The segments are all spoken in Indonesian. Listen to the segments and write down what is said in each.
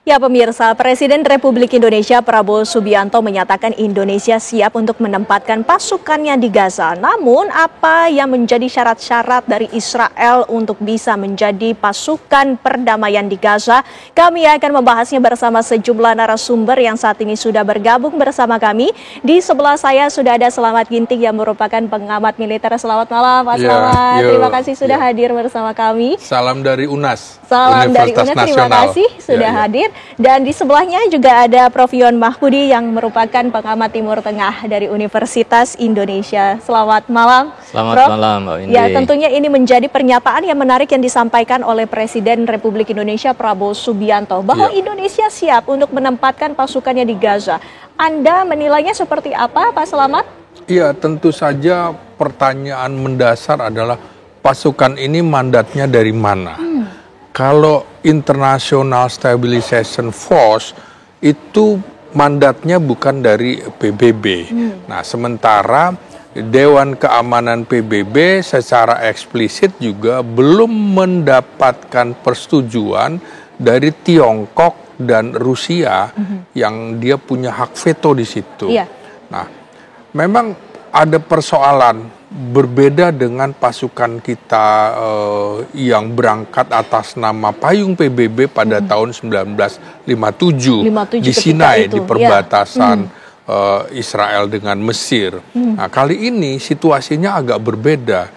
Ya pemirsa, Presiden Republik Indonesia Prabowo Subianto menyatakan Indonesia siap untuk menempatkan pasukannya di Gaza. Namun apa yang menjadi syarat-syarat dari Israel untuk bisa menjadi pasukan perdamaian di Gaza? Kami akan membahasnya bersama sejumlah narasumber yang saat ini sudah bergabung bersama kami. Di sebelah saya sudah ada Selamat Ginting yang merupakan pengamat militer. Selamat malam Pak Selamat. Terima kasih sudah hadir bersama kami. Salam dari UNAS. Salam dari UNAS, terima kasih sudah hadir. Dan di sebelahnya juga ada Prof. Yon Mahpudi yang merupakan pengamat Timur Tengah dari Universitas Indonesia. Selamat malam, Selamat Prof. malam, Mbak Indi. Ya, tentunya ini menjadi pernyataan yang menarik yang disampaikan oleh Presiden Republik Indonesia Prabowo Subianto bahwa Indonesia siap untuk menempatkan pasukannya di Gaza. Anda menilainya seperti apa, Pak Selamat? Iya, tentu saja pertanyaan mendasar adalah pasukan ini mandatnya dari mana? Kalau International Stabilization Force itu mandatnya bukan dari PBB. Nah, sementara Dewan Keamanan PBB secara eksplisit juga belum mendapatkan persetujuan dari Tiongkok dan Rusia yang dia punya hak veto di situ. Nah, memang ada persoalan berbeda dengan pasukan kita yang berangkat atas nama Payung PBB pada tahun 1957 di Sinai, di perbatasan Israel dengan Mesir. Nah, kali ini situasinya agak berbeda,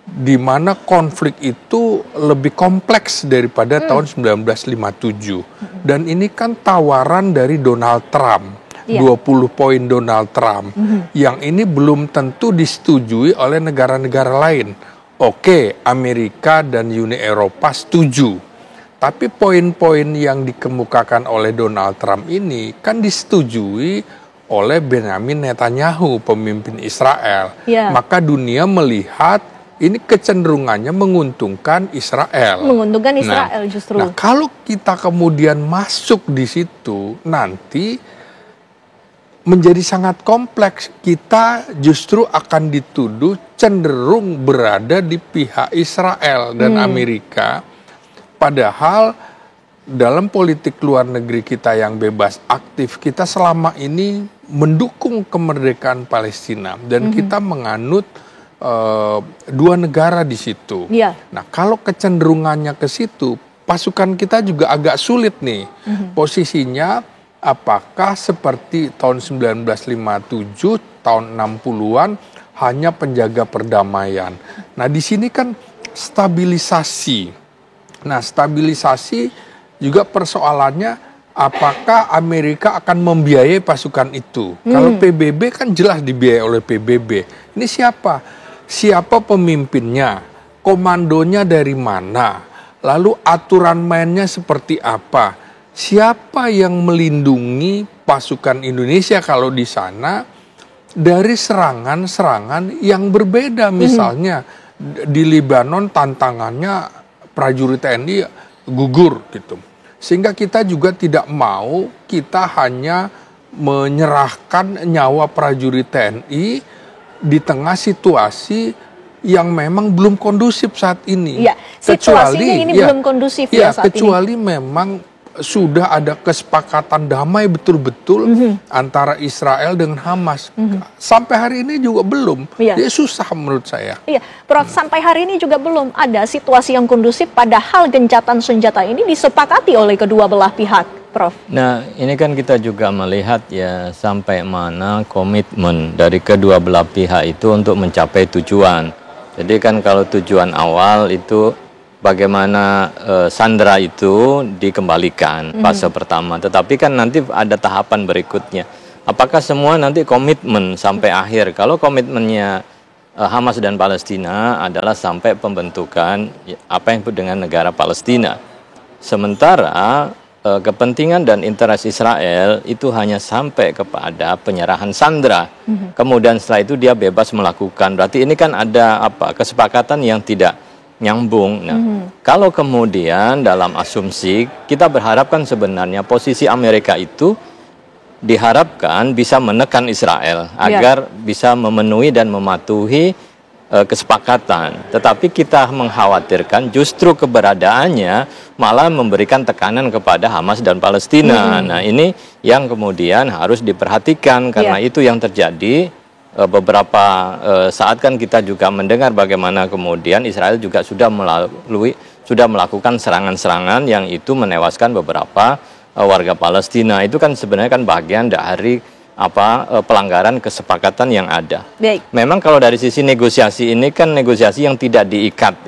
di mana konflik itu lebih kompleks daripada tahun 1957. Dan ini kan tawaran dari Donald Trump. 20 poin Donald Trump yang ini belum tentu disetujui oleh negara-negara lain. Oke, Amerika dan Uni Eropa setuju. Tapi poin-poin yang dikemukakan oleh Donald Trump ini kan disetujui oleh Benjamin Netanyahu, pemimpin Israel. Maka dunia melihat ini kecenderungannya menguntungkan Israel. Menguntungkan Israel justru. Nah, kalau kita kemudian masuk di situ, nanti menjadi sangat kompleks. Kita justru akan dituduh cenderung berada di pihak Israel dan Amerika. Padahal dalam politik luar negeri kita yang bebas aktif, kita selama ini mendukung kemerdekaan Palestina. Dan kita menganut dua negara di situ. Nah, kalau kecenderungannya ke situ, pasukan kita juga agak sulit nih. Posisinya apakah seperti tahun 1957, tahun 60-an hanya penjaga perdamaian. Nah, di sini kan stabilisasi. Nah, stabilisasi juga persoalannya apakah Amerika akan membiayai pasukan itu. Kalau PBB kan jelas dibiayai oleh PBB. Ini siapa? Siapa pemimpinnya? Komandonya dari mana? Lalu aturan mainnya seperti apa? Siapa yang melindungi pasukan Indonesia kalau di sana dari serangan-serangan yang berbeda? Misalnya di Lebanon tantangannya prajurit TNI gugur gitu. Sehingga kita juga tidak mau kita hanya menyerahkan nyawa prajurit TNI di tengah situasi yang memang belum kondusif saat ini. Situasinya ini belum kondusif saat kecuali memang sudah ada kesepakatan damai betul-betul antara Israel dengan Hamas. Sampai hari ini juga belum. Dia susah menurut saya. Prof, sampai hari ini juga belum ada situasi yang kondusif padahal gencatan senjata ini disepakati oleh kedua belah pihak, Prof. Nah, ini kan kita juga melihat ya sampai mana komitmen dari kedua belah pihak itu untuk mencapai tujuan. Jadi kan kalau tujuan awal itu bagaimana sandera itu dikembalikan fase pertama. Tetapi kan nanti ada tahapan berikutnya. Apakah semua nanti komitmen sampai akhir? Kalau komitmennya Hamas dan Palestina adalah sampai pembentukan apa yang disebut dengan negara Palestina. Sementara kepentingan dan interest Israel itu hanya sampai kepada penyerahan sandera. Kemudian setelah itu dia bebas melakukan. Berarti ini kan ada kesepakatan yang tidak nyambung. Nah, kalau kemudian dalam asumsi kita berharapkan sebenarnya posisi Amerika itu diharapkan bisa menekan Israel agar bisa memenuhi dan mematuhi kesepakatan. Tetapi kita mengkhawatirkan justru keberadaannya malah memberikan tekanan kepada Hamas dan Palestina. Nah, ini yang kemudian harus diperhatikan karena itu yang terjadi beberapa saat kan kita juga mendengar bagaimana kemudian Israel juga sudah melakukan serangan-serangan yang itu menewaskan beberapa warga Palestina. Itu kan sebenarnya kan bagian dari pelanggaran kesepakatan yang ada. Baik. Memang kalau dari sisi negosiasi ini kan negosiasi yang tidak diikat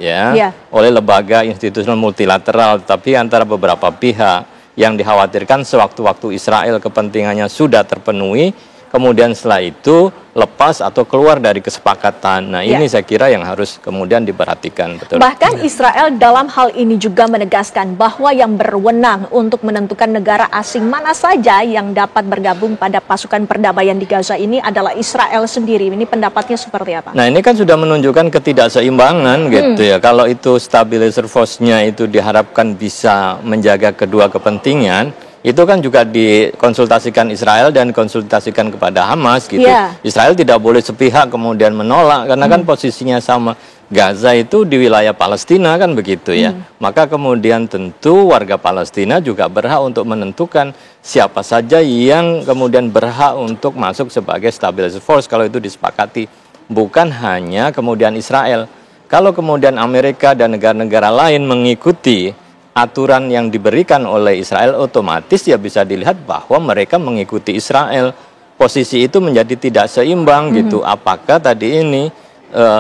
oleh lembaga institusional multilateral, tapi antara beberapa pihak yang dikhawatirkan sewaktu-waktu Israel kepentingannya sudah terpenuhi, kemudian setelah itu lepas atau keluar dari kesepakatan. Nah, ini saya kira yang harus kemudian diperhatikan. Betul. Bahkan Israel dalam hal ini juga menegaskan bahwa yang berwenang untuk menentukan negara asing mana saja yang dapat bergabung pada pasukan perdamaian di Gaza ini adalah Israel sendiri. Ini pendapatnya seperti apa? Nah, ini kan sudah menunjukkan ketidakseimbangan gitu ya. Kalau itu stabilizer force-nya itu diharapkan bisa menjaga kedua kepentingan, itu kan juga dikonsultasikan Israel dan konsultasikan kepada Hamas gitu. Israel tidak boleh sepihak kemudian menolak karena kan posisinya sama. Gaza itu di wilayah Palestina kan begitu ya. Maka kemudian tentu warga Palestina juga berhak untuk menentukan siapa saja yang kemudian berhak untuk masuk sebagai stabilizer force kalau itu disepakati. Bukan hanya kemudian Israel. Kalau kemudian Amerika dan negara-negara lain mengikuti aturan yang diberikan oleh Israel, otomatis ya bisa dilihat bahwa mereka mengikuti Israel. Posisi itu menjadi tidak seimbang gitu. Apakah tadi ini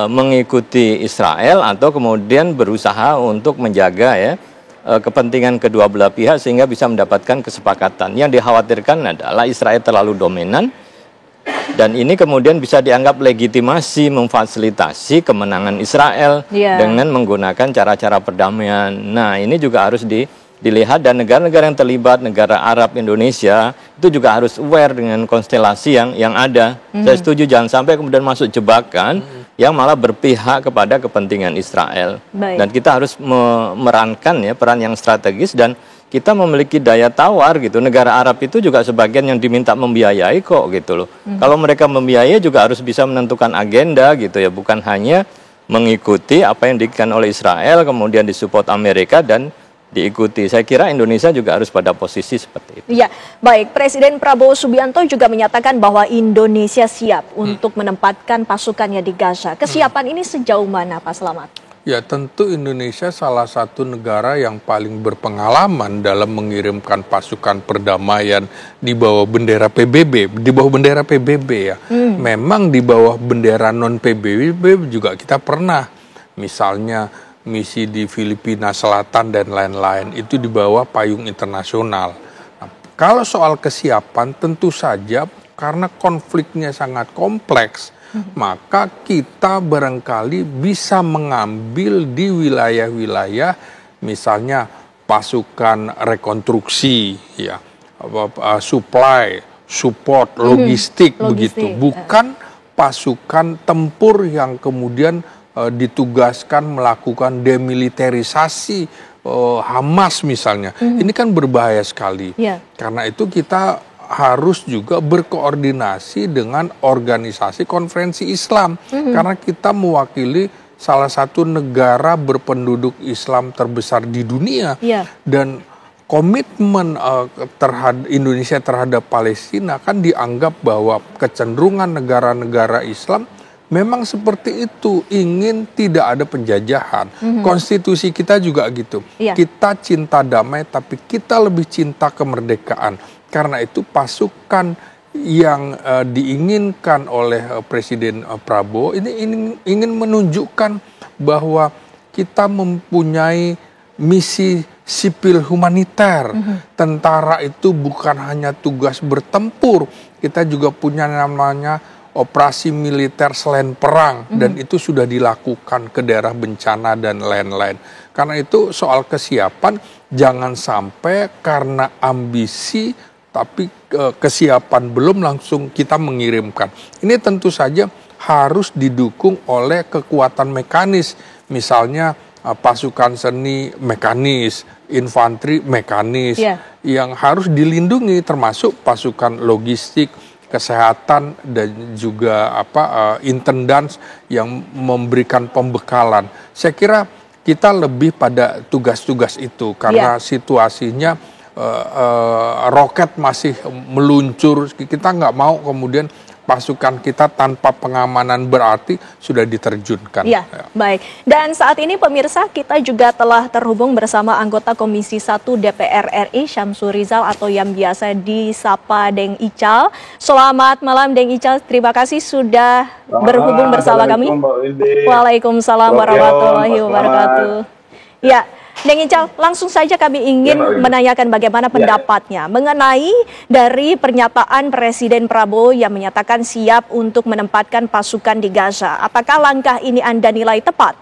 mengikuti Israel atau kemudian berusaha untuk menjaga kepentingan kedua belah pihak sehingga bisa mendapatkan kesepakatan. Yang dikhawatirkan adalah Israel terlalu dominan dan ini kemudian bisa dianggap legitimasi memfasilitasi kemenangan Israel dengan menggunakan cara-cara perdamaian. Nah, ini juga harus dilihat dan negara-negara yang terlibat, negara Arab, Indonesia, itu juga harus aware dengan konstelasi yang ada. Saya setuju jangan sampai kemudian masuk jebakan yang malah berpihak kepada kepentingan Israel. Dan kita harus memerankan peran yang strategis dan kita memiliki daya tawar gitu. Negara Arab itu juga sebagian yang diminta membiayai kok gitu loh. Kalau mereka membiayai juga harus bisa menentukan agenda gitu ya, bukan hanya mengikuti apa yang diinginkan oleh Israel kemudian disupport Amerika dan diikuti. Saya kira Indonesia juga harus pada posisi seperti itu. Ya, baik. Presiden Prabowo Subianto juga menyatakan bahwa Indonesia siap untuk menempatkan pasukannya di Gaza. Kesiapan ini sejauh mana, Pak Selamat? Ya, tentu Indonesia salah satu negara yang paling berpengalaman dalam mengirimkan pasukan perdamaian di bawah bendera PBB, di bawah bendera PBB ya. Memang di bawah bendera non PBB juga kita pernah, misalnya misi di Filipina Selatan dan lain-lain, itu di bawah payung internasional. Nah, kalau soal kesiapan tentu saja karena konfliknya sangat kompleks, maka kita barangkali bisa mengambil di wilayah-wilayah misalnya pasukan rekonstruksi ya, support, logistik begitu, bukan pasukan tempur yang kemudian ditugaskan melakukan demilitarisasi Hamas misalnya. Ini kan berbahaya sekali. Karena itu kita harus juga berkoordinasi dengan organisasi konferensi Islam. Karena kita mewakili salah satu negara berpenduduk Islam terbesar di dunia. Dan komitmen terhadap Indonesia terhadap Palestina kan dianggap bahwa kecenderungan negara-negara Islam memang seperti itu, ingin tidak ada penjajahan. Konstitusi kita juga gitu. Kita cinta damai tapi kita lebih cinta kemerdekaan. Karena itu pasukan yang diinginkan oleh Presiden Prabowo ini ingin menunjukkan bahwa kita mempunyai misi sipil humaniter. Tentara itu bukan hanya tugas bertempur, kita juga punya namanya operasi militer selain perang, dan itu sudah dilakukan ke daerah bencana dan lain-lain. Karena itu soal kesiapan jangan sampai karena ambisi tapi kesiapan belum langsung kita mengirimkan. Ini tentu saja harus didukung oleh kekuatan mekanis, misalnya pasukan seni mekanis, infanteri mekanis, yang harus dilindungi termasuk pasukan logistik, kesehatan dan juga intendants yang memberikan pembekalan. Saya kira kita lebih pada tugas-tugas itu karena situasinya roket masih meluncur. Kita nggak mau kemudian pasukan kita tanpa pengamanan berarti sudah diterjunkan. Ya, baik. Dan saat ini pemirsa, kita juga telah terhubung bersama anggota Komisi 1 DPR RI Syamsul Rizal atau yang biasa disapa Deng Ical. Selamat malam Deng Ical, terima kasih sudah berhubung bersama kami. Waalaikumsalam warahmatullahi wabarakatuh. Ya, Deng Ical, langsung saja kami ingin menanyakan bagaimana pendapatnya mengenai dari pernyataan Presiden Prabowo yang menyatakan siap untuk menempatkan pasukan di Gaza. Apakah langkah ini Anda nilai tepat?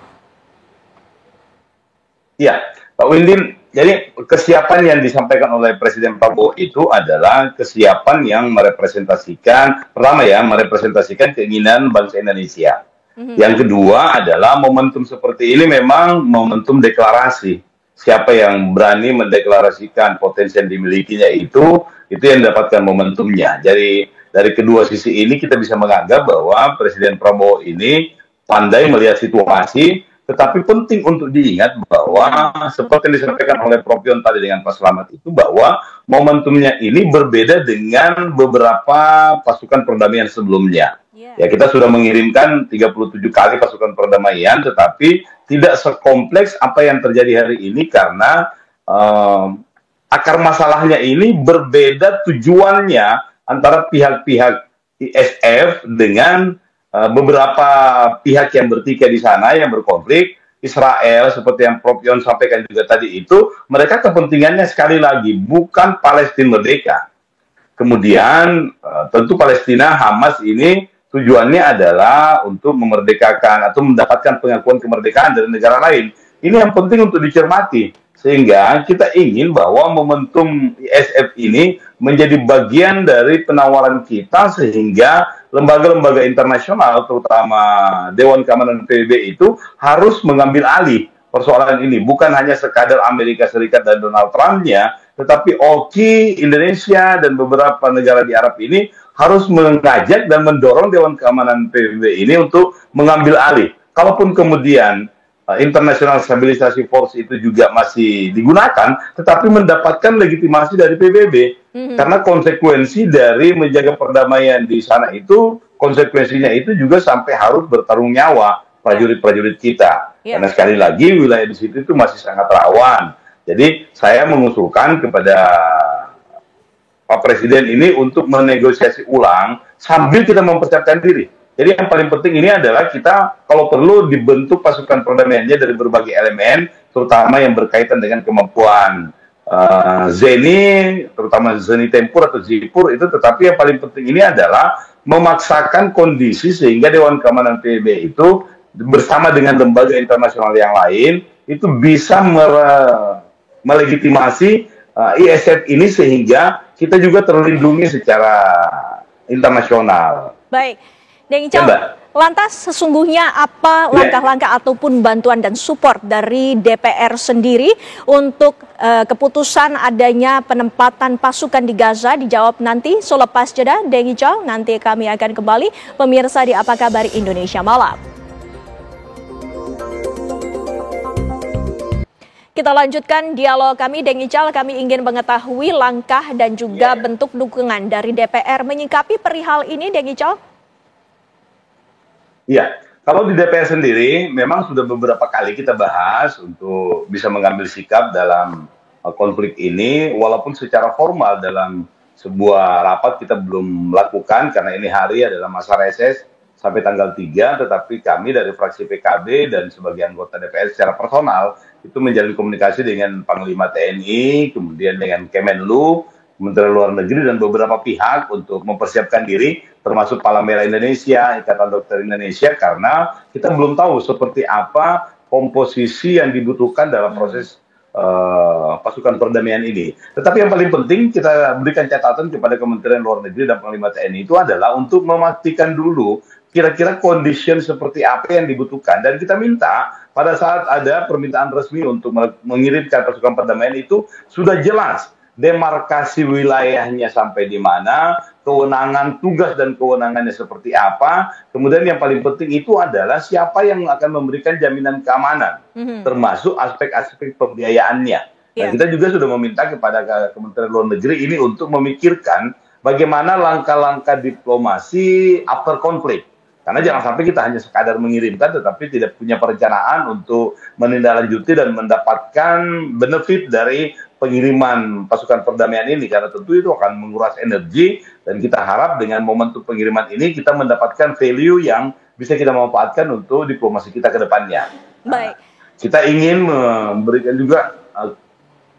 Ya, Pak Windy, jadi kesiapan yang disampaikan oleh Presiden Prabowo itu adalah kesiapan yang merepresentasikan, pertama ya, merepresentasikan keinginan bangsa Indonesia. Yang kedua adalah momentum seperti ini memang momentum deklarasi. Siapa yang berani mendeklarasikan potensi yang dimilikinya itu yang mendapatkan momentumnya. Jadi dari kedua sisi ini kita bisa menganggap bahwa Presiden Prabowo ini pandai melihat situasi, tetapi penting untuk diingat bahwa seperti yang disampaikan oleh Prof. Yon tadi dengan Pak Slamet itu bahwa momentumnya ini berbeda dengan beberapa pasukan perdamaian sebelumnya. Ya, kita sudah mengirimkan 37 kali pasukan perdamaian, tetapi tidak sekompleks apa yang terjadi hari ini karena akar masalahnya ini berbeda tujuannya antara pihak-pihak ISF dengan beberapa pihak yang bertikai di sana yang berkonflik. Israel seperti yang Prof. Yon sampaikan juga tadi itu, mereka kepentingannya sekali lagi bukan Palestina merdeka. Kemudian tentu Palestina Hamas ini tujuannya adalah untuk memerdekakan atau mendapatkan pengakuan kemerdekaan dari negara lain. Ini yang penting untuk dicermati. Sehingga kita ingin bahwa momentum ISF ini menjadi bagian dari penawaran kita sehingga lembaga-lembaga internasional, terutama Dewan Keamanan PBB itu harus mengambil alih persoalan ini. Bukan hanya sekadar Amerika Serikat dan Donald Trump-nya, tetapi OKI, Indonesia, dan beberapa negara di Arab ini harus mengajak dan mendorong Dewan Keamanan PBB ini untuk mengambil alih. Kalaupun kemudian International Stabilization Force itu juga masih digunakan, tetapi mendapatkan legitimasi dari PBB. Karena konsekuensi dari menjaga perdamaian di sana itu, konsekuensinya itu juga sampai harus bertarung nyawa prajurit-prajurit kita. Karena sekali lagi wilayah di situ itu masih sangat rawan. Jadi saya mengusulkan kepada Pak Presiden ini untuk menegosiasi ulang sambil kita mempersiapkan diri. Jadi yang paling penting ini adalah kita kalau perlu dibentuk pasukan perdamaiannya dari berbagai elemen, terutama yang berkaitan dengan kemampuan Zeni, terutama Zeni Tempur atau Zipur itu. Tetapi yang paling penting ini adalah memaksakan kondisi sehingga Dewan Keamanan PBB itu bersama dengan lembaga internasional yang lain itu bisa melegitimasi ISF ini sehingga kita juga terlindungi secara internasional. Baik, Deng Ical, lantas sesungguhnya apa langkah-langkah ataupun bantuan dan support dari DPR sendiri untuk keputusan adanya penempatan pasukan di Gaza? Dijawab nanti selepas jeda, Deng Ical. Nanti kami akan kembali. Pemirsa di Apa Kabar Indonesia Malam. Kita lanjutkan dialog kami, Deng Ical. Kami ingin mengetahui langkah dan juga bentuk dukungan dari DPR menyikapi perihal ini, Deng Ical. Iya, kalau di DPR sendiri memang sudah beberapa kali kita bahas untuk bisa mengambil sikap dalam konflik ini, walaupun secara formal dalam sebuah rapat kita belum melakukan karena ini hari adalah masa reses sampai tanggal 3, tetapi kami dari fraksi PKB dan sebagai anggota DPR secara personal itu menjalin komunikasi dengan Panglima TNI, kemudian dengan Kemenlu, Kementerian Luar Negeri, dan beberapa pihak untuk mempersiapkan diri, termasuk Palang Merah Indonesia, Ikatan Dokter Indonesia, karena kita belum tahu seperti apa komposisi yang dibutuhkan dalam proses pasukan perdamaian ini. Tetapi yang paling penting kita berikan catatan kepada Kementerian Luar Negeri dan Panglima TNI itu adalah untuk memastikan dulu kira-kira condition seperti apa yang dibutuhkan. Dan kita minta pada saat ada permintaan resmi untuk mengirimkan pasukan perdamaian itu sudah jelas demarkasi wilayahnya sampai di mana, kewenangan, tugas dan kewenangannya seperti apa. Kemudian yang paling penting itu adalah siapa yang akan memberikan jaminan keamanan, termasuk aspek-aspek pembiayaannya. Dan kita juga sudah meminta kepada Kementerian Luar Negeri ini untuk memikirkan bagaimana langkah-langkah diplomasi after konflik. Karena jangan sampai kita hanya sekadar mengirimkan tetapi tidak punya perencanaan untuk menindaklanjuti dan mendapatkan benefit dari pengiriman pasukan perdamaian ini. Karena tentu itu akan menguras energi dan kita harap dengan momentum pengiriman ini kita mendapatkan value yang bisa kita manfaatkan untuk diplomasi kita ke depannya. Baik. Kita ingin memberikan juga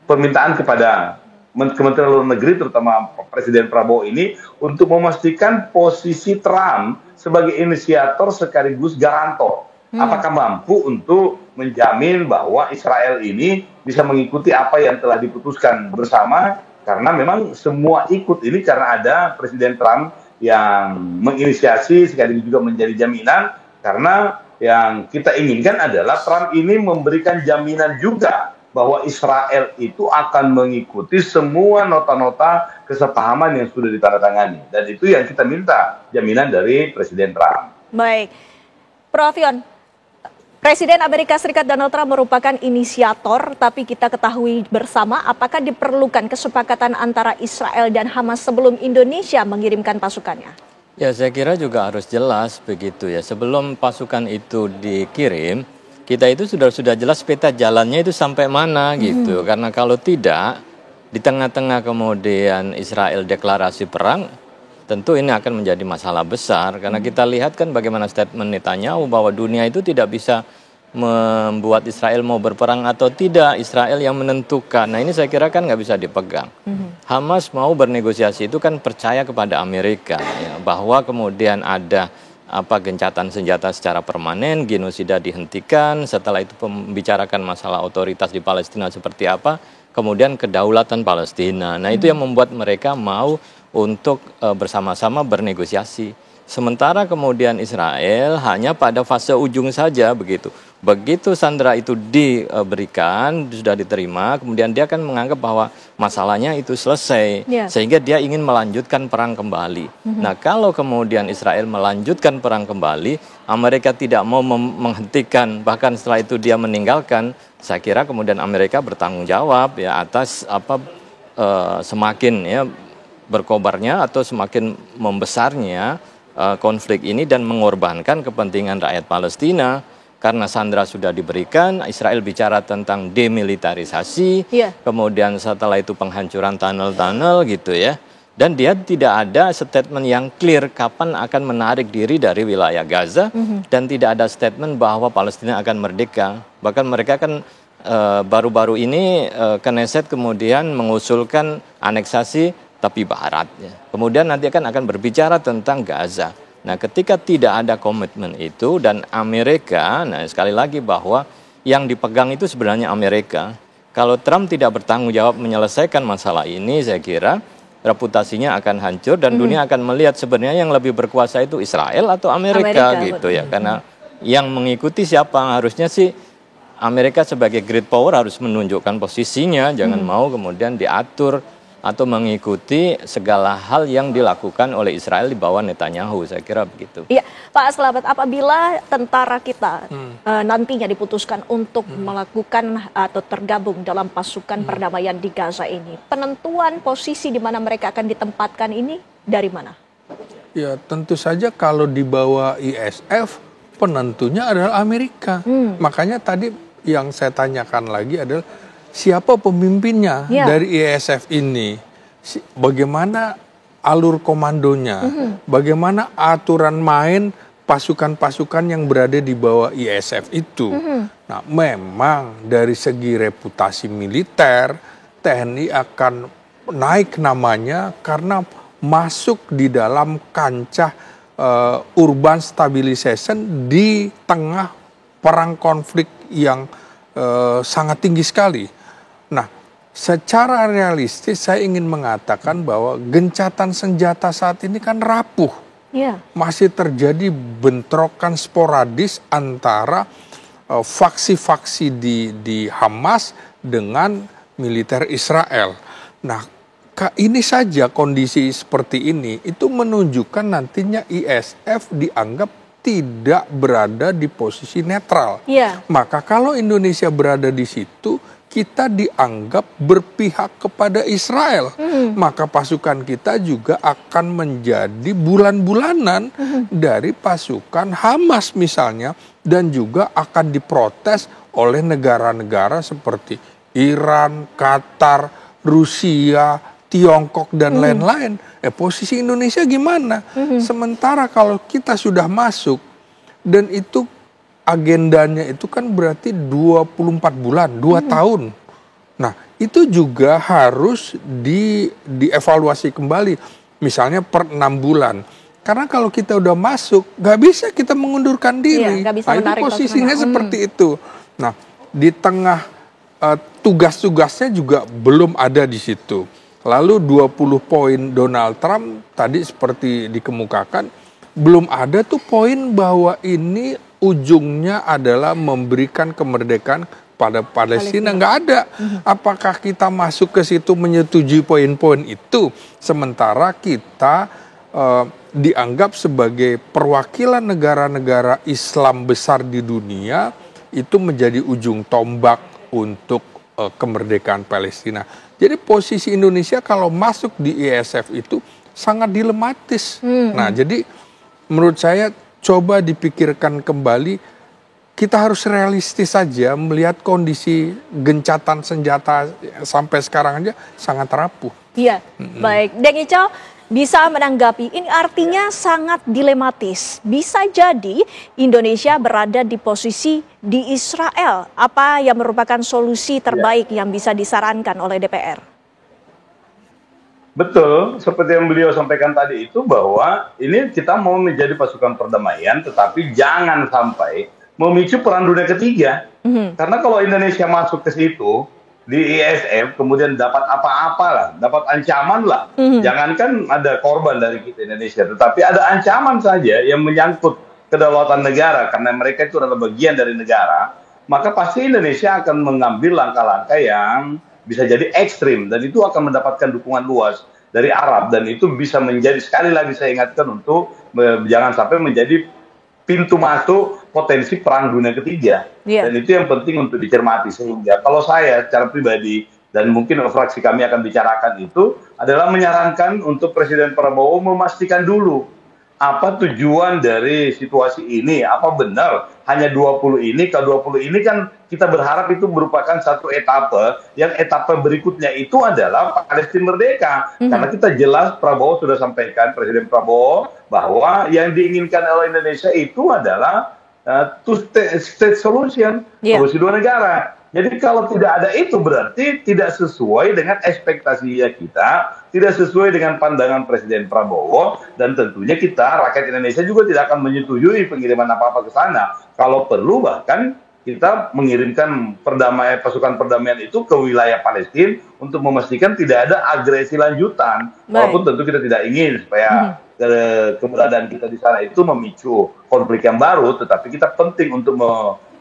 permintaan kepada Kementerian Luar Negeri, terutama Presiden Prabowo ini, untuk memastikan posisi Trump sebagai inisiator sekaligus garantor. Apakah mampu untuk menjamin bahwa Israel ini bisa mengikuti apa yang telah diputuskan bersama, karena memang semua ikut ini karena ada Presiden Trump yang menginisiasi sekaligus juga menjadi jaminan, karena yang kita inginkan adalah Trump ini memberikan jaminan juga bahwa Israel itu akan mengikuti semua nota-nota kesepahaman yang sudah ditandatangani. Dan itu yang kita minta jaminan dari Presiden Trump. Baik, Prof. Yon, Presiden Amerika Serikat Donald Trump merupakan inisiator, tapi kita ketahui bersama apakah diperlukan kesepakatan antara Israel dan Hamas sebelum Indonesia mengirimkan pasukannya? Ya, saya kira juga harus jelas begitu ya. Sebelum pasukan itu dikirim, kita itu sudah jelas peta jalannya itu sampai mana gitu. Karena kalau tidak, di tengah-tengah kemudian Israel deklarasi perang, tentu ini akan menjadi masalah besar. Karena kita lihat kan bagaimana statement Netanyahu bahwa dunia itu tidak bisa membuat Israel mau berperang atau tidak. Israel yang menentukan. Nah ini saya kira kan nggak bisa dipegang. Hamas mau bernegosiasi itu kan percaya kepada Amerika. Ya, bahwa kemudian ada gencatan senjata secara permanen, genosida dihentikan, setelah itu membicarakan masalah otoritas di Palestina seperti apa, kemudian kedaulatan Palestina. Nah itu yang membuat mereka mau untuk bersama-sama bernegosiasi. Sementara kemudian Israel hanya pada fase ujung saja begitu. Begitu sandera itu diberikan, sudah diterima, kemudian dia akan menganggap bahwa masalahnya itu selesai. Sehingga dia ingin melanjutkan perang kembali. Nah kalau kemudian Israel melanjutkan perang kembali, Amerika tidak mau menghentikan, bahkan setelah itu dia meninggalkan, saya kira kemudian Amerika bertanggung jawab ya atas semakin ya berkobarnya atau semakin membesarnya konflik ini dan mengorbankan kepentingan rakyat Palestina. Karena sandera sudah diberikan, Israel bicara tentang demilitarisasi, kemudian setelah itu penghancuran tunnel-tunnel gitu ya. Dan dia tidak ada statement yang clear kapan akan menarik diri dari wilayah Gaza, dan tidak ada statement bahwa Palestina akan merdeka. Bahkan mereka kan baru-baru ini Knesset kemudian mengusulkan aneksasi tepi barat. Ya. Kemudian nanti akan berbicara tentang Gaza. Nah ketika tidak ada komitmen itu dan Amerika, nah sekali lagi bahwa yang dipegang itu sebenarnya Amerika. Kalau Trump tidak bertanggung jawab menyelesaikan masalah ini, saya kira reputasinya akan hancur dan dunia akan melihat sebenarnya yang lebih berkuasa itu Israel atau Amerika gitu ya. Karena yang mengikuti siapa, harusnya sih Amerika sebagai great power harus menunjukkan posisinya, jangan mau kemudian diatur atau mengikuti segala hal yang dilakukan oleh Israel di bawah Netanyahu, saya kira begitu. Iya, Pak Slamet, apabila tentara kita nantinya diputuskan untuk melakukan atau tergabung dalam pasukan perdamaian di Gaza ini, penentuan posisi di mana mereka akan ditempatkan ini dari mana? Ya tentu saja kalau di bawah ISF penentunya adalah Amerika. Makanya tadi yang saya tanyakan lagi adalah siapa pemimpinnya dari ISF ini, bagaimana alur komandonya, bagaimana aturan main pasukan-pasukan yang berada di bawah ISF itu. Nah, memang dari segi reputasi militer, TNI akan naik namanya karena masuk di dalam kancah urban stabilization di tengah perang konflik yang sangat tinggi sekali. Nah, secara realistis saya ingin mengatakan bahwa gencatan senjata saat ini kan rapuh. Masih terjadi bentrokan sporadis antara faksi-faksi di Hamas dengan militer Israel. Nah, ini saja kondisi seperti ini itu menunjukkan nantinya ISF dianggap tidak berada di posisi netral. Iya. Maka kalau Indonesia berada di situ, kita dianggap berpihak kepada Israel. Maka pasukan kita juga akan menjadi bulan-bulanan dari pasukan Hamas misalnya, dan juga akan diprotes oleh negara-negara seperti Iran, Qatar, Rusia, Tiongkok dan lain-lain. Posisi Indonesia gimana? Sementara kalau kita sudah masuk dan itu agendanya itu kan berarti 24 bulan, 2 tahun. Nah, itu juga harus dievaluasi kembali. Misalnya per 6 bulan. Karena kalau kita udah masuk, nggak bisa kita mengundurkan diri. Nggak bisa Nah, itu menarik posisinya pasukan. seperti itu. Nah, di tengah tugas-tugasnya juga belum ada di situ. Lalu 20 poin Donald Trump tadi seperti dikemukakan, belum ada tuh poin bahwa ini ujungnya adalah memberikan kemerdekaan pada Palestina. Nggak ada. Apakah kita masuk ke situ menyetujui poin-poin itu, sementara kita dianggap sebagai perwakilan negara-negara Islam besar di dunia, itu menjadi ujung tombak untuk kemerdekaan Palestina. Jadi posisi Indonesia kalau masuk di ISF itu sangat dilematis. Nah, jadi menurut saya coba dipikirkan kembali, kita harus realistis saja melihat kondisi gencatan senjata sampai sekarang aja sangat rapuh. Iya, baik. Deng Ical bisa menanggapi, ini artinya sangat dilematis. Bisa jadi Indonesia berada di posisi di Israel. Apa yang merupakan solusi terbaik yang bisa disarankan oleh DPR? Betul, seperti yang beliau sampaikan tadi itu, bahwa ini kita mau menjadi pasukan perdamaian, tetapi jangan sampai memicu perang dunia ketiga. Karena kalau Indonesia masuk ke situ, di ISF, kemudian dapat apa-apa lah, dapat ancaman lah. Jangankan ada korban dari kita Indonesia, tetapi ada ancaman saja yang menyangkut kedaulatan negara, karena mereka itu adalah bagian dari negara, maka pasti Indonesia akan mengambil langkah-langkah yang bisa jadi ekstrim, dan itu akan mendapatkan dukungan luas dari Arab, dan itu bisa menjadi, sekali lagi saya ingatkan, untuk jangan sampai menjadi pintu masuk potensi perang dunia ketiga. Dan itu yang penting untuk dicermati. Sehingga kalau saya secara pribadi, dan mungkin fraksi kami akan bicarakan itu, adalah menyarankan untuk Presiden Prabowo memastikan dulu apa tujuan dari situasi ini, apa benar hanya 20 ini. Kalau 20 ini kan kita berharap itu merupakan satu etape, yang etape berikutnya itu adalah Palestina merdeka. Karena kita jelas, Prabowo sudah sampaikan, Presiden Prabowo, bahwa yang diinginkan oleh Indonesia itu adalah two-state solution, solusi dua negara. Jadi kalau tidak ada itu, berarti tidak sesuai dengan ekspektasi kita, tidak sesuai dengan pandangan Presiden Prabowo, dan tentunya kita, rakyat Indonesia juga tidak akan menyetujui pengiriman apa-apa ke sana. Kalau perlu bahkan kita mengirimkan pasukan perdamaian itu ke wilayah Palestina untuk memastikan tidak ada agresi lanjutan. Walaupun tentu kita tidak ingin supaya keberadaan kita di sana itu memicu konflik yang baru, tetapi kita penting untuk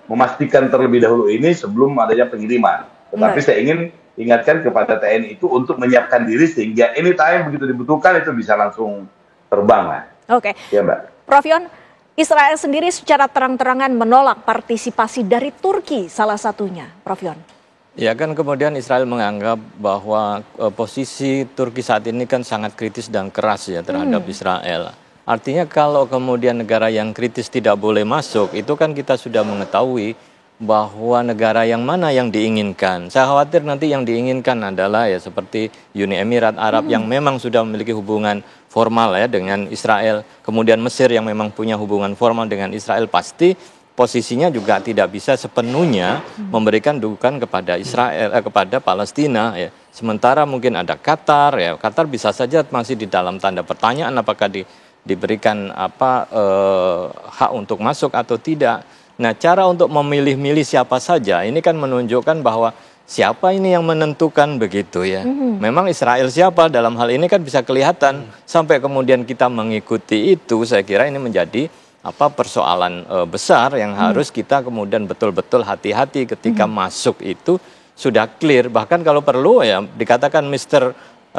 memastikan terlebih dahulu ini sebelum adanya pengiriman. Tetapi saya ingin ingatkan kepada TNI itu untuk menyiapkan diri sehingga anytime begitu dibutuhkan itu bisa langsung terbang. Oke. Ya, Mbak. Prof Yon, Israel sendiri secara terang-terangan menolak partisipasi dari Turki salah satunya, Prof Yon. Ya kan, kemudian Israel menganggap bahwa posisi Turki saat ini kan sangat kritis dan keras ya terhadap Israel. Artinya kalau kemudian negara yang kritis tidak boleh masuk, itu kan kita sudah mengetahui bahwa negara yang mana yang diinginkan. Saya khawatir nanti yang diinginkan adalah ya seperti Uni Emirat Arab yang memang sudah memiliki hubungan formal ya dengan Israel. Kemudian Mesir yang memang punya hubungan formal dengan Israel, pasti posisinya juga tidak bisa sepenuhnya memberikan dukungan kepada Israel, kepada Palestina ya. Sementara mungkin ada Qatar ya. Qatar bisa saja masih di dalam tanda pertanyaan apakah diberikan hak untuk masuk atau tidak. Nah, cara untuk memilih-milih siapa saja ini kan menunjukkan bahwa siapa ini yang menentukan begitu ya. Memang Israel siapa dalam hal ini kan bisa kelihatan. Sampai kemudian kita mengikuti itu, saya kira ini menjadi persoalan besar yang harus kita kemudian betul-betul hati-hati ketika masuk itu. sudah clear. Bahkan kalau perlu ya dikatakan Mr.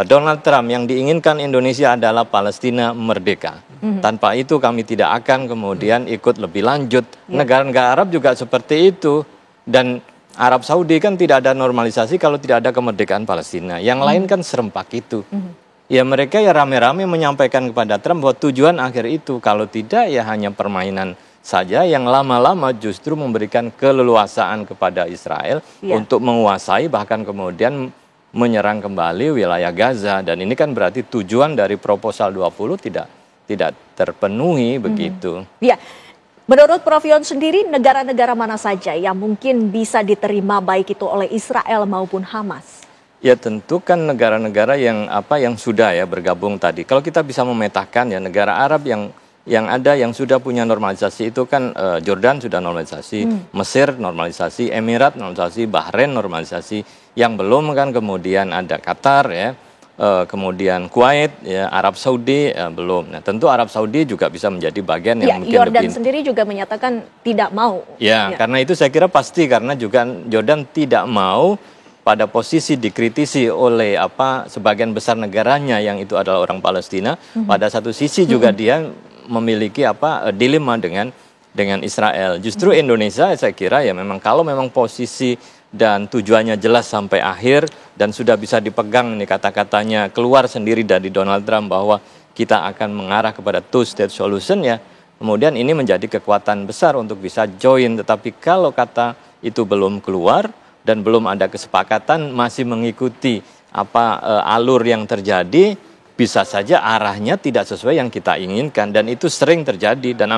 Donald Trump yang diinginkan Indonesia adalah Palestina merdeka. Tanpa itu kami tidak akan kemudian ikut lebih lanjut. Negara-negara Arab juga seperti itu. Dan Arab Saudi kan tidak ada normalisasi kalau tidak ada kemerdekaan Palestina. Yang lain kan serempak itu. Ya mereka ya rame-rame menyampaikan kepada Trump bahwa tujuan akhir itu. Kalau tidak ya hanya permainan saja yang lama-lama justru memberikan keleluasaan kepada Israel untuk menguasai bahkan kemudian menyerang kembali wilayah Gaza. Dan ini kan berarti tujuan dari proposal 20 tidak terpenuhi begitu. Ya, menurut Prof. Yon sendiri negara-negara mana saja yang mungkin bisa diterima baik itu oleh Israel maupun Hamas? Ya tentu kan negara-negara yang sudah ya bergabung tadi. Kalau kita bisa memetakan ya negara Arab yang ada yang sudah punya normalisasi itu kan Jordan sudah normalisasi, Mesir normalisasi, Emirat normalisasi, Bahrain normalisasi, yang belum kan kemudian ada Qatar ya, kemudian Kuwait ya, Arab Saudi ya, belum. Nah tentu Arab Saudi juga bisa menjadi bagian yang mungkin Jordan lebih sendiri juga menyatakan tidak mau. Ya, karena itu saya kira pasti karena juga Jordan tidak mau pada posisi dikritisi oleh sebagian besar negaranya yang itu adalah orang Palestina. Pada satu sisi juga dia memiliki dilema dengan Israel. Justru Indonesia saya kira ya memang kalau memang posisi dan tujuannya jelas sampai akhir dan sudah bisa dipegang nih kata-katanya keluar sendiri dari Donald Trump bahwa kita akan mengarah kepada two-state solution ya. Kemudian ini menjadi kekuatan besar untuk bisa join. Tetapi kalau kata itu belum keluar dan belum ada kesepakatan masih mengikuti alur yang terjadi, bisa saja arahnya tidak sesuai yang kita inginkan dan itu sering terjadi. Dan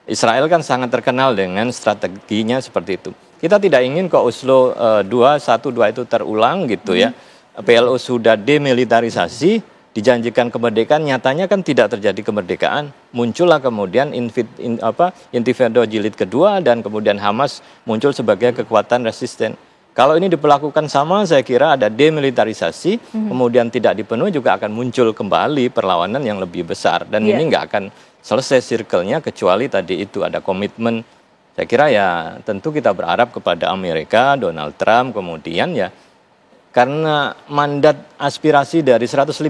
Israel kan sangat terkenal dengan strateginya seperti itu. Kita tidak ingin kok Oslo 212 itu terulang gitu ya. PLO sudah demilitarisasi, dijanjikan kemerdekaan, nyatanya kan tidak terjadi kemerdekaan. Muncullah kemudian Intifada Jilid kedua dan kemudian Hamas muncul sebagai kekuatan resisten. Kalau ini diperlakukan sama, saya kira ada demilitarisasi, kemudian tidak dipenuhi juga akan muncul kembali perlawanan yang lebih besar. Dan ini nggak akan selesai circle-nya kecuali tadi itu ada komitmen. Saya kira ya tentu kita berharap kepada Amerika, Donald Trump, kemudian ya karena mandat aspirasi dari 152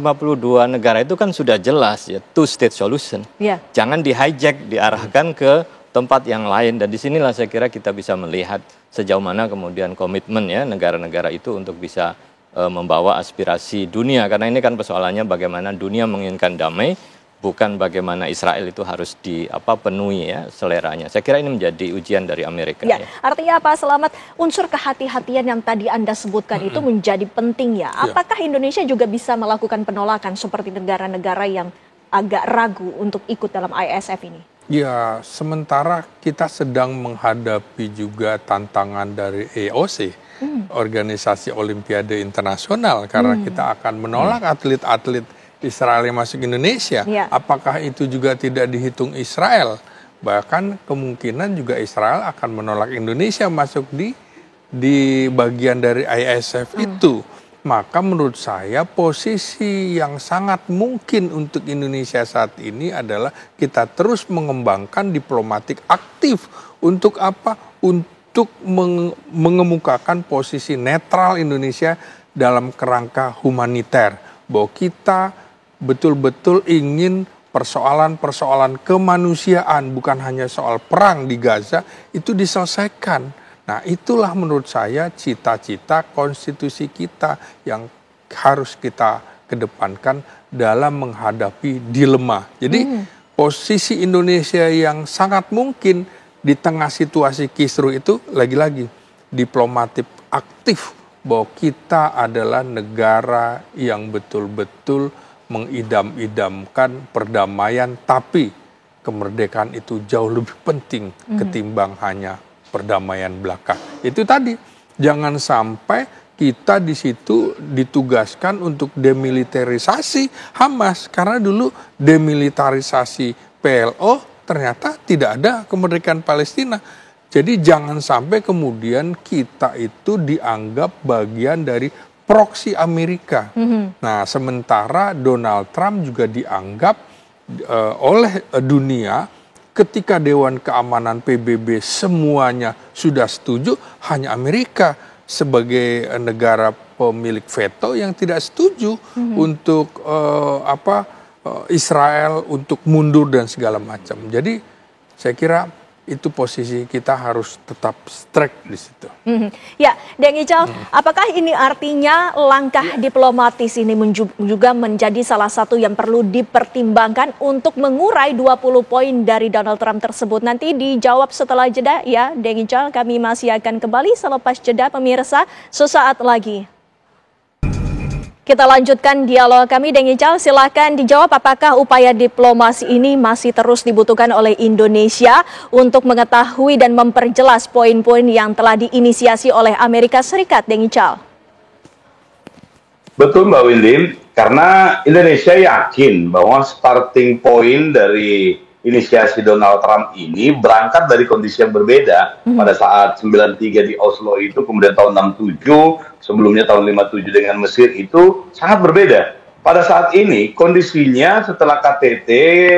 negara itu kan sudah jelas ya, two-state solution. Jangan di-hijack, diarahkan ke tempat yang lain. Dan disinilah saya kira kita bisa melihat sejauh mana kemudian komitmen ya negara-negara itu untuk bisa membawa aspirasi dunia. Karena ini kan persoalannya bagaimana dunia menginginkan damai, bukan bagaimana Israel itu harus penuhi ya seleranya. Saya kira ini menjadi ujian dari Amerika. Ya. Artinya apa, Selamat, unsur kehati-hatian yang tadi Anda sebutkan itu menjadi penting ya. Apakah Indonesia juga bisa melakukan penolakan seperti negara-negara yang agak ragu untuk ikut dalam ISF ini? Ya, sementara kita sedang menghadapi juga tantangan dari EOC, Organisasi Olimpiade Internasional, karena kita akan menolak atlet-atlet Israel yang masuk Indonesia. Apakah itu juga tidak dihitung Israel? Bahkan kemungkinan juga Israel akan menolak Indonesia masuk di bagian dari ISF itu. Maka menurut saya posisi yang sangat mungkin untuk Indonesia saat ini adalah kita terus mengembangkan diplomatik aktif. Untuk apa? Untuk mengemukakan posisi netral Indonesia dalam kerangka humaniter. Bahwa kita betul-betul ingin persoalan-persoalan kemanusiaan, bukan hanya soal perang di Gaza, itu diselesaikan. Nah, itulah menurut saya cita-cita konstitusi kita yang harus kita kedepankan dalam menghadapi dilema. Jadi posisi Indonesia yang sangat mungkin di tengah situasi kisruh itu lagi-lagi diplomatik aktif bahwa kita adalah negara yang betul-betul mengidam-idamkan perdamaian, tapi kemerdekaan itu jauh lebih penting ketimbang hanya perdamaian belaka. Itu tadi, jangan sampai kita di situ ditugaskan untuk demilitarisasi Hamas, karena dulu demilitarisasi PLO ternyata tidak ada kemerdekaan Palestina. Jadi jangan sampai kemudian kita itu dianggap bagian dari proksi Amerika. Nah, sementara Donald Trump juga dianggap oleh dunia ketika Dewan Keamanan PBB semuanya sudah setuju, hanya Amerika sebagai negara pemilik veto yang tidak setuju untuk Israel untuk mundur dan segala macam. Jadi saya kira itu posisi kita harus tetap strike di situ. Ya, Deng Ical, apakah ini artinya langkah diplomatis ini juga menjadi salah satu yang perlu dipertimbangkan untuk mengurai 20 poin dari Donald Trump tersebut? Nanti dijawab setelah jeda ya, Deng Ical. Kami masih akan kembali selepas jeda pemirsa sesaat lagi. Kita lanjutkan dialog kami, Deng Ical. Silakan dijawab apakah upaya diplomasi ini masih terus dibutuhkan oleh Indonesia untuk mengetahui dan memperjelas poin-poin yang telah diinisiasi oleh Amerika Serikat, Deng Ical. Betul Mbak Windy, karena Indonesia yakin bahwa starting point dari inisiasi Donald Trump ini berangkat dari kondisi yang berbeda. Pada saat 93 di Oslo itu, kemudian tahun 67, sebelumnya tahun 57 dengan Mesir itu sangat berbeda. Pada saat ini kondisinya setelah KTT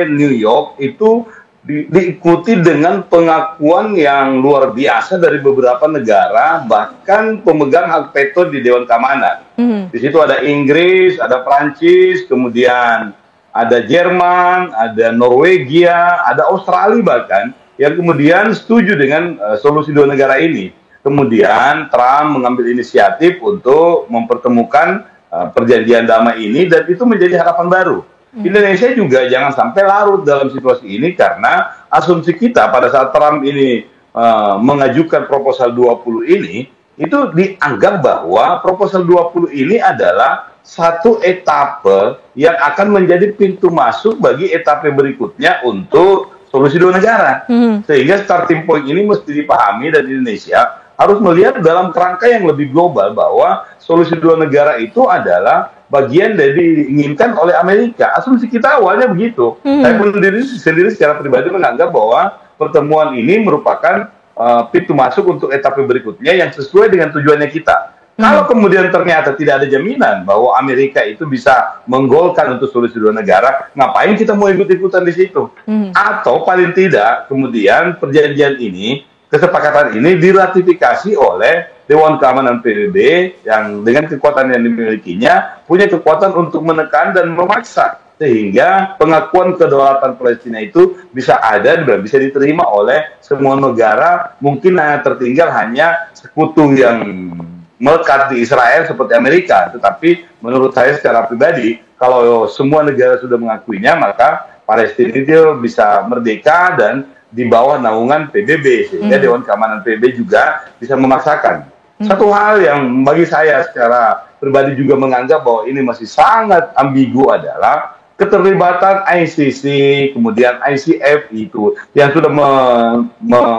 New York itu diikuti dengan pengakuan yang luar biasa dari beberapa negara, bahkan pemegang hak veto di Dewan Keamanan. Di situ ada Inggris, ada Prancis, kemudian ada Jerman, ada Norwegia, ada Australia bahkan, yang kemudian setuju dengan solusi dua negara ini. Kemudian Trump mengambil inisiatif untuk mempertemukan perjanjian damai ini, dan itu menjadi harapan baru. Indonesia juga jangan sampai larut dalam situasi ini, karena asumsi kita pada saat Trump ini mengajukan proposal 20 ini, itu dianggap bahwa proposal 20 ini adalah satu etape yang akan menjadi pintu masuk bagi etape berikutnya untuk solusi dua negara. Sehingga starting point ini mesti dipahami, dan Indonesia harus melihat dalam kerangka yang lebih global bahwa solusi dua negara itu adalah bagian dari diinginkan oleh Amerika. Asumsi kita awalnya begitu. Saya pun sendiri secara pribadi menganggap bahwa pertemuan ini merupakan pintu masuk untuk etape berikutnya yang sesuai dengan tujuannya kita. Kalau kemudian ternyata tidak ada jaminan bahwa Amerika itu bisa menggolkan untuk solusi dua negara, ngapain kita mau ikut-ikutan di situ? Atau paling tidak kemudian perjanjian ini, kesepakatan ini diratifikasi oleh Dewan Keamanan PBB yang dengan kekuatan yang dimilikinya punya kekuatan untuk menekan dan memaksa, sehingga pengakuan kedaulatan Palestina itu bisa ada dan bisa diterima oleh semua negara. Mungkin tertinggal hanya sekutu yang melekat di Israel seperti Amerika, tetapi menurut saya secara pribadi, kalau semua negara sudah mengakuinya, maka Palestina itu bisa merdeka dan di bawah naungan PBB, sehingga Dewan Keamanan PBB juga bisa memaksakan. Satu hal yang bagi saya secara pribadi juga menganggap bahwa ini masih sangat ambigu adalah keterlibatan ICC, kemudian ICF itu yang sudah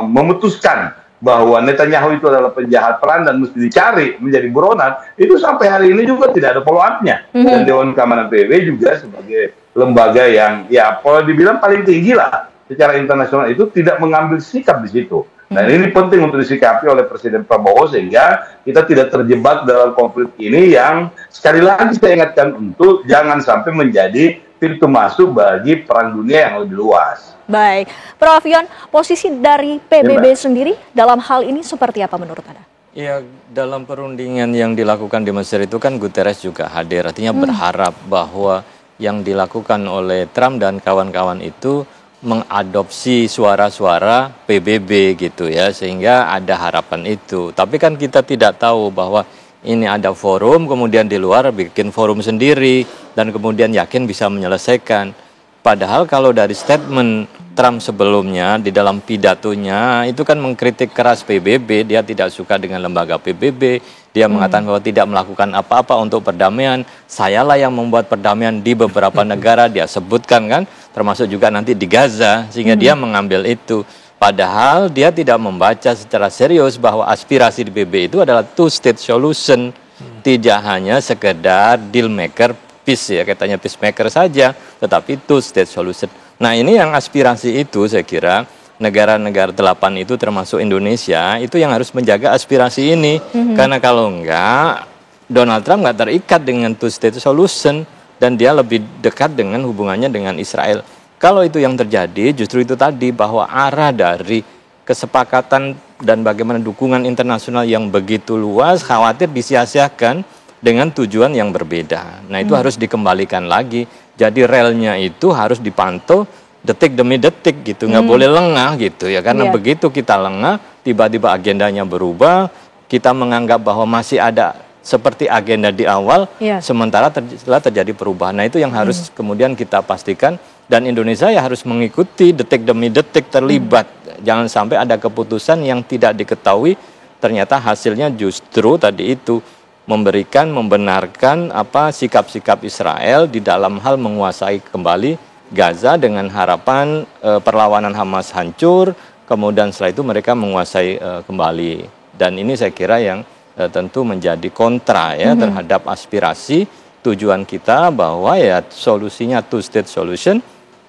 memutuskan bahwa Netanyahu itu adalah penjahat perang dan mesti dicari menjadi buronan, itu sampai hari ini juga tidak ada follow up-nya. Dan Dewan Keamanan PBB juga sebagai lembaga yang ya kalau dibilang paling tinggi lah secara internasional itu tidak mengambil sikap di situ. Dan ini penting untuk disikapi oleh Presiden Prabowo sehingga kita tidak terjebak dalam konflik ini yang sekali lagi saya ingatkan untuk jangan sampai menjadi pintu masuk bagi perang dunia yang lebih luas. Baik, Prof. Yon, posisi dari PBB sendiri dalam hal ini seperti apa menurut Anda? Ya, dalam perundingan yang dilakukan di Mesir itu kan Guterres juga hadir, artinya berharap bahwa yang dilakukan oleh Trump dan kawan-kawan itu mengadopsi suara-suara PBB gitu ya, sehingga ada harapan itu. Tapi kan kita tidak tahu bahwa ini ada forum, kemudian di luar bikin forum sendiri, dan kemudian yakin bisa menyelesaikan. Padahal kalau dari statement Trump sebelumnya di dalam pidatonya itu kan mengkritik keras PBB, dia tidak suka dengan lembaga PBB, dia mengatakan bahwa tidak melakukan apa-apa untuk perdamaian. Sayalah yang membuat perdamaian di beberapa negara, dia sebutkan kan, termasuk juga nanti di Gaza, sehingga dia mengambil itu. Padahal dia tidak membaca secara serius bahwa aspirasi di PBB itu adalah two-state solution, tidak hanya sekedar deal maker peace ya, katanya peacemaker saja, tetapi two-state solution. Nah ini yang aspirasi itu saya kira negara-negara 8 itu termasuk Indonesia itu yang harus menjaga aspirasi ini. Karena kalau enggak, Donald Trump nggak terikat dengan two-state solution dan dia lebih dekat dengan hubungannya dengan Israel. Kalau itu yang terjadi, justru itu tadi bahwa arah dari kesepakatan dan bagaimana dukungan internasional yang begitu luas, khawatir disia-siakan dengan tujuan yang berbeda. Nah itu harus dikembalikan lagi. Jadi relnya itu harus dipantau detik demi detik gitu, nggak boleh lengah gitu ya. Karena begitu kita lengah, tiba-tiba agendanya berubah, kita menganggap bahwa masih ada seperti agenda di awal, sementara setelah terjadi perubahan. Nah itu yang harus kemudian kita pastikan, dan Indonesia ya harus mengikuti detik demi detik terlibat. Jangan sampai ada keputusan yang tidak diketahui, ternyata hasilnya justru tadi itu membenarkan sikap-sikap Israel di dalam hal menguasai kembali Gaza dengan harapan perlawanan Hamas hancur, kemudian setelah itu mereka menguasai kembali. Dan ini saya kira yang tentu menjadi kontra ya terhadap aspirasi tujuan kita bahwa ya solusinya two-state solution.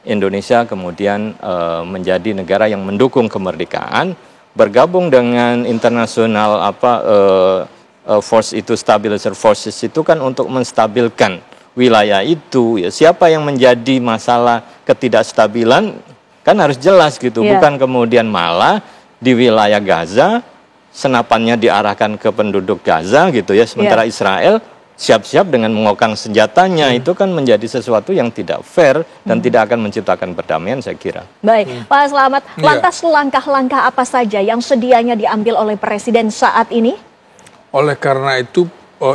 Indonesia kemudian menjadi negara yang mendukung kemerdekaan, bergabung dengan internasional force itu, stabilizer forces itu kan untuk menstabilkan wilayah itu. Ya, siapa yang menjadi masalah ketidakstabilan kan harus jelas gitu, bukan kemudian malah di wilayah Gaza senapannya diarahkan ke penduduk Gaza gitu ya, sementara Israel siap-siap dengan mengokang senjatanya. Itu kan menjadi sesuatu yang tidak fair dan tidak akan menciptakan perdamaian, saya kira. Baik, Pak Slamet, lantas langkah-langkah apa saja yang sedianya diambil oleh Presiden saat ini? Oleh karena itu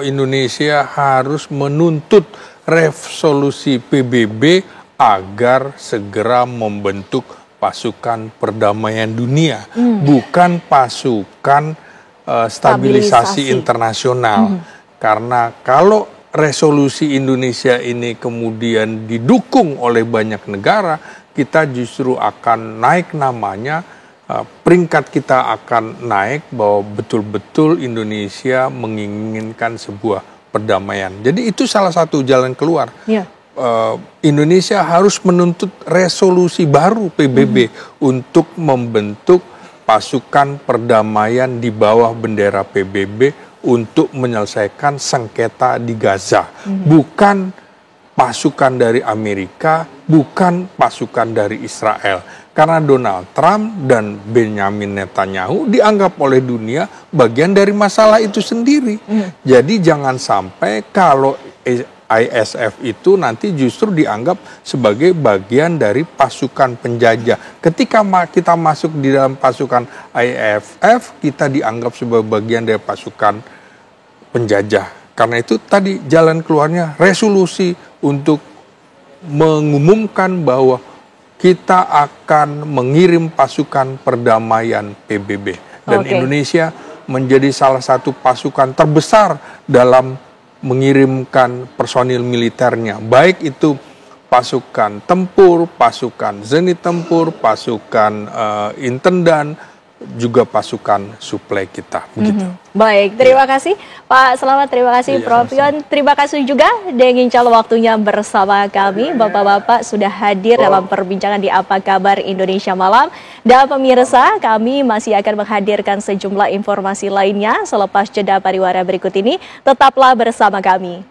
Indonesia harus menuntut resolusi PBB agar segera membentuk pasukan perdamaian dunia, bukan pasukan stabilisasi internasional. Karena kalau resolusi Indonesia ini kemudian didukung oleh banyak negara, kita justru akan naik namanya, peringkat kita akan naik bahwa betul-betul Indonesia menginginkan sebuah perdamaian. Jadi itu salah satu jalan keluar. Indonesia harus menuntut resolusi baru PBB untuk membentuk pasukan perdamaian di bawah bendera PBB untuk menyelesaikan sengketa di Gaza. Bukan pasukan dari Amerika, bukan pasukan dari Israel. Karena Donald Trump dan Benjamin Netanyahu dianggap oleh dunia bagian dari masalah itu sendiri. Jadi jangan sampai kalau ISF itu nanti justru dianggap sebagai bagian dari pasukan penjajah. Ketika kita masuk di dalam pasukan ISF, kita dianggap sebagai bagian dari pasukan penjajah. Karena itu tadi jalan keluarnya resolusi untuk mengumumkan bahwa kita akan mengirim pasukan perdamaian PBB. Dan Indonesia menjadi salah satu pasukan terbesar dalam mengirimkan personil militernya. Baik itu pasukan tempur, pasukan zenit tempur, pasukan intendan, juga pasukan suplai kita. Begitu. Baik, terima kasih Pak Slamet, terima kasih Prof. Yon, terima kasih juga dengan calon waktunya bersama kami. Bapak-bapak sudah hadir dalam perbincangan di Apa Kabar Indonesia Malam. Dan pemirsa, kami masih akan menghadirkan sejumlah informasi lainnya selepas jeda pariwara berikut ini. Tetaplah bersama kami.